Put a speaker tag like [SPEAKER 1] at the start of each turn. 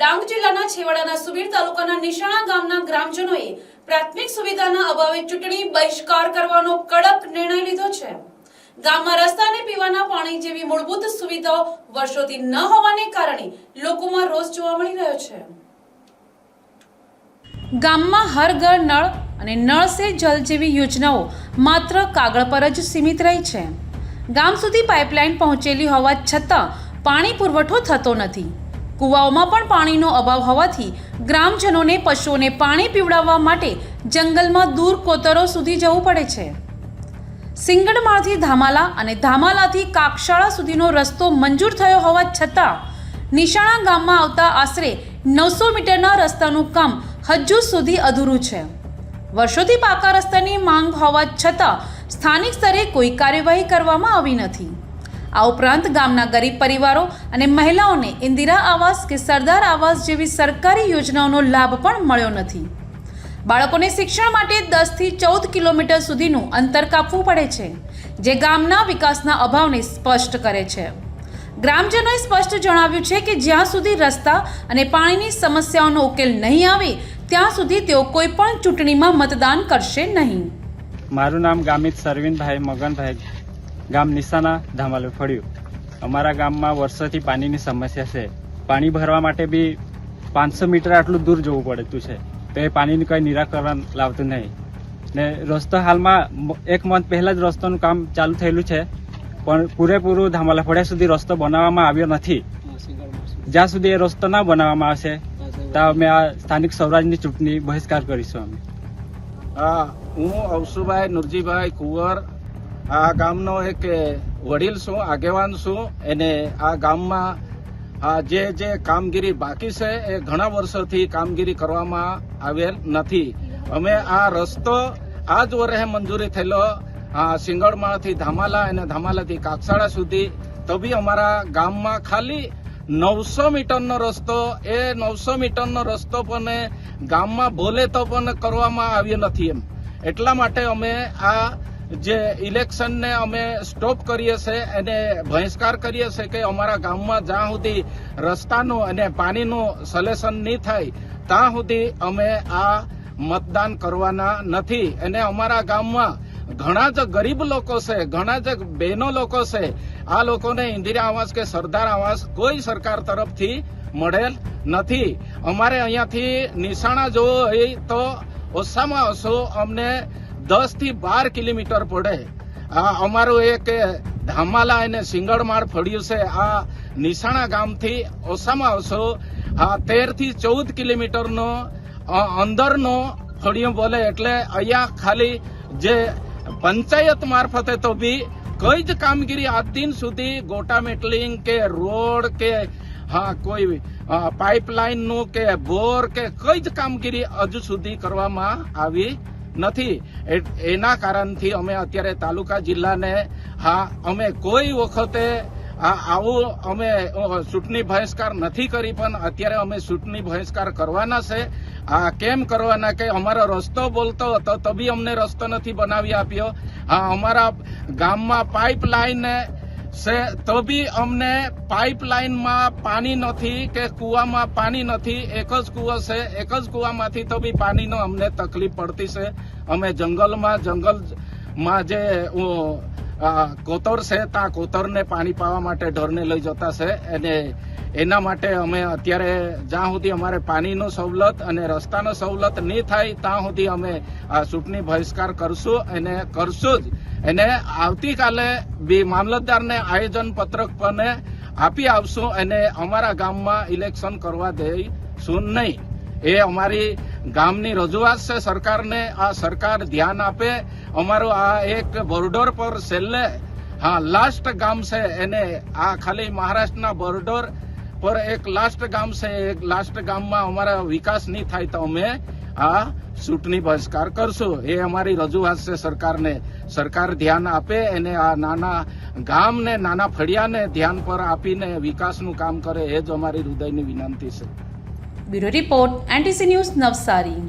[SPEAKER 1] ડાંગ જિલ્લાના છેવાડાના સુબીર તાલુકાના નિશાણા ગામના ગ્રામજનોએ પ્રાથમિક સુવિધાના અભાવે ચૂંટણી બહિષ્કાર કરવાનો કડક નિર્ણય લીધો છે। ગામમાં રસ્તા અને પીવાના પાણી જેવી મૂળભૂત સુવિધાઓ વર્ષોથી ન હોવાને કારણે લોકોમાં રોષ જોવા મળી રહ્યો છે। ગામમાં હર ઘર નળ અને નળ સે જલ જેવી યોજનાઓ માત્ર કાગળ પર જ સીમિત રહી છે। ગામ સુધી પાઇપલાઇન પહોંચેલી હોવા છતાં પાણી પુરવઠો થતો નથી। કુવાઓમાં પણ પાણીનો અભાવ હોવાથી ગ્રામજનોને પશુઓને પાણી પીવડાવવા માટે જંગલમાં દૂર કોતરો સુધી જવું પડે છે। સિંગડમાળથી ધામાલા અને ધામાલાથી કાકશાળા સુધીનો રસ્તો મંજૂર થયો હોવા છતાં નિશાણા ગામમાં આવતા આશરે 900 મીટરના રસ્તાનું કામ હજુ સુધી અધૂરું છે। વર્ષોથી પાકા રસ્તાની માંગ હોવા છતાં સ્થાનિક સ્તરે કોઈ કાર્યવાહી કરવામાં આવી નથી। આ ઉપરાંત ગામના ગરીબ પરિવારો અને મહિલાઓને ઇન્દિરા આવાસ કે સરદાર આવાસ જેવી સરકારી યોજનાઓનો લાભ પણ મળ્યો નથી। બાળકોને શિક્ષણ માટે 10 થી 14 કિલોમીટર સુધીનું અંતર કાપવું પડે છે, જે ગામના વિકાસના અભાવને સ્પષ્ટ કરે છે। ગ્રામજનોએ સ્પષ્ટ જણાવ્યું છે કે જ્યાં સુધી રસ્તા અને પાણીની સમસ્યાઓનો ઉકેલ નહીં આવે ત્યાં સુધી તેઓ કોઈ પણ ચૂંટણીમાં મતદાન કરશે નહીં।
[SPEAKER 2] મારું નામ ગામિત સરવિંદભાઈ મગનભાઈ, ગામ નિશાણા ધામાલો ફળ્યું। અમારા ગામમાં વર્ષોથી પાણીની સમસ્યા છે। પાણી ભરવા માટે બી 500 મીટર આટલું દૂર જવું પડતું છે, તો એ પાણીનું કંઈ નિરાકરણ લાવતું નહીં ને રસ્તો હાલમાં 1 મંથ પહેલાં જ રસ્તાનું કામ ચાલુ થયેલું છે, પણ પૂરેપૂરું ધામાલા ફળિયા સુધી રસ્તો બનાવવામાં આવ્યો નથી। જ્યાં સુધી એ રસ્તો ના બનાવવામાં આવશે ત્યાં અમે આ સ્થાનિક સ્વરાજની ચૂંટણી બહિષ્કાર કરીશું। અમે
[SPEAKER 3] હું અવસુભાઈ નુરજીભાઈ કુંવર આ ગામનો એક વડીલ છું, આગેવાન છું। અને આ ગામમાં જે કામગીરી બાકી છે એ ઘણા વર્ષોથી કામગીરી કરવામાં આવેલ નથી। અમે આ રસ્તો આ જ વર્ષે મંજૂરી થયેલો સિંગડમાળથી ધામાલા અને ધામાલાથી કાકશાળા સુધી, તો બી અમારા ગામમાં ખાલી 900 મીટરનો રસ્તો, એ 900 મીટરનો રસ્તો પણ ગામમાં બોલે તો પણ કરવામાં આવ્યો નથી। એમ એટલા માટે અમે આ જે ઇલેક્શનને અમે સ્ટોપ કરીએ છીએ અને બહિષ્કાર કરીએ છીએ કે અમારા ગામમાં જ્યાં સુધી રસ્તાનું અને પાણીનું સોલ્યુશન નહીં થાય ત્યાં સુધી અમે આ મતદાન કરવાના નથી। અને અમારા ગામમાં ઘણા જ ગરીબ લોકો છે, ઘણા જ બહેનો લોકો છે, આ લોકોને ઇન્દિરા આવાસ કે સરદાર આવાસ કોઈ સરકાર તરફથી મળેલ નથી। અમારે અહીંયાથી નિશાણા જોવો હોય તો ઓછામાં ઓછો અમને 10 થી 12 કિલોમીટર પડે। અમારું એક ધામાલા અને સિંગડમાળ ફળ્યું છે, આ નિશાણા ગામથી ઓછામાં ઓછો 13 થી 14 કિલોમીટરનો અંદરનો ફળિયું બોલે। એટલે અહીંયા ખાલી જે પંચાયત મારફતે તો બી કોઈ જ કામગીરી આજ દિન સુધી ગોટા મેટલિંગ કે રોડ કે કોઈ પાઇપલાઇનનું કે બોર કે કોઈ જ કામગીરી હજુ સુધી કરવામાં આવી નથી। એના કારણથી અમે અત્યારે તાલુકા જિલ્લાને અમે કોઈ વખતે આવું અમે ચૂંટણી બહિષ્કાર નથી કરી, પણ અત્યારે અમે ચૂંટણી બહિષ્કાર કરવાના છે। કેમ કરવાના કે અમારો રસ્તો બોલતો હતો તો બી અમને રસ્તો નથી બનાવી આપ્યો। અમારા ગામમાં પાઇપલાઇન છે તો બી અમને પાઇપલાઇનમાં પાણી નથી કે કૂવામાં પાણી નથી। એક જ કૂવો છે, એક જ કૂવામાંથી તો બી પાણીનો અમને તકલીફ પડતી છે। અમે જંગલમાં જે કોતર છે ત્યાં કોતરને પાણી પાવા માટે ઢોરને લઈ જતા છે, અને એના માટે અમે અત્યારે જ્યાં સુધી અમારે પાણીનો સવલત અને રસ્તાનો સવલત નહીં થાય ત્યાં સુધી અમે આ ચૂંટણી બહિષ્કાર કરશું અને કરશું જ। અને આવતીકાલે બી મામલતદારને આયોજન પત્રક પણ આપી આવશું અને અમારા ગામમાં ઇલેક્શન કરવા દઈશું નહીં। એ અમારી ગામની રજૂઆત છે સરકારને। આ સરકાર ધ્યાન આપે। અમારું આ એક બોર્ડર પર છેલ્લે લાસ્ટ ગામ છે, એને આ ખાલી મહારાષ્ટ્રના બોર્ડર પર એક લાસ્ટ ગામ છે, એક લાસ્ટ ગામમાં અમારા વિકાસ નહીં થાય તો અમે આ ચૂંટણી બહિષ્કાર કરશું। એ અમારી રજૂઆત છે સરકારને। સરકાર ધ્યાન આપે અને આ નાના ગામને, નાના ફળિયાને ધ્યાન પર આપીને વિકાસનું કામ કરે, એ જ અમારી હૃદયની વિનંતી છે।
[SPEAKER 1] Bureau report, NTC news, Navsari.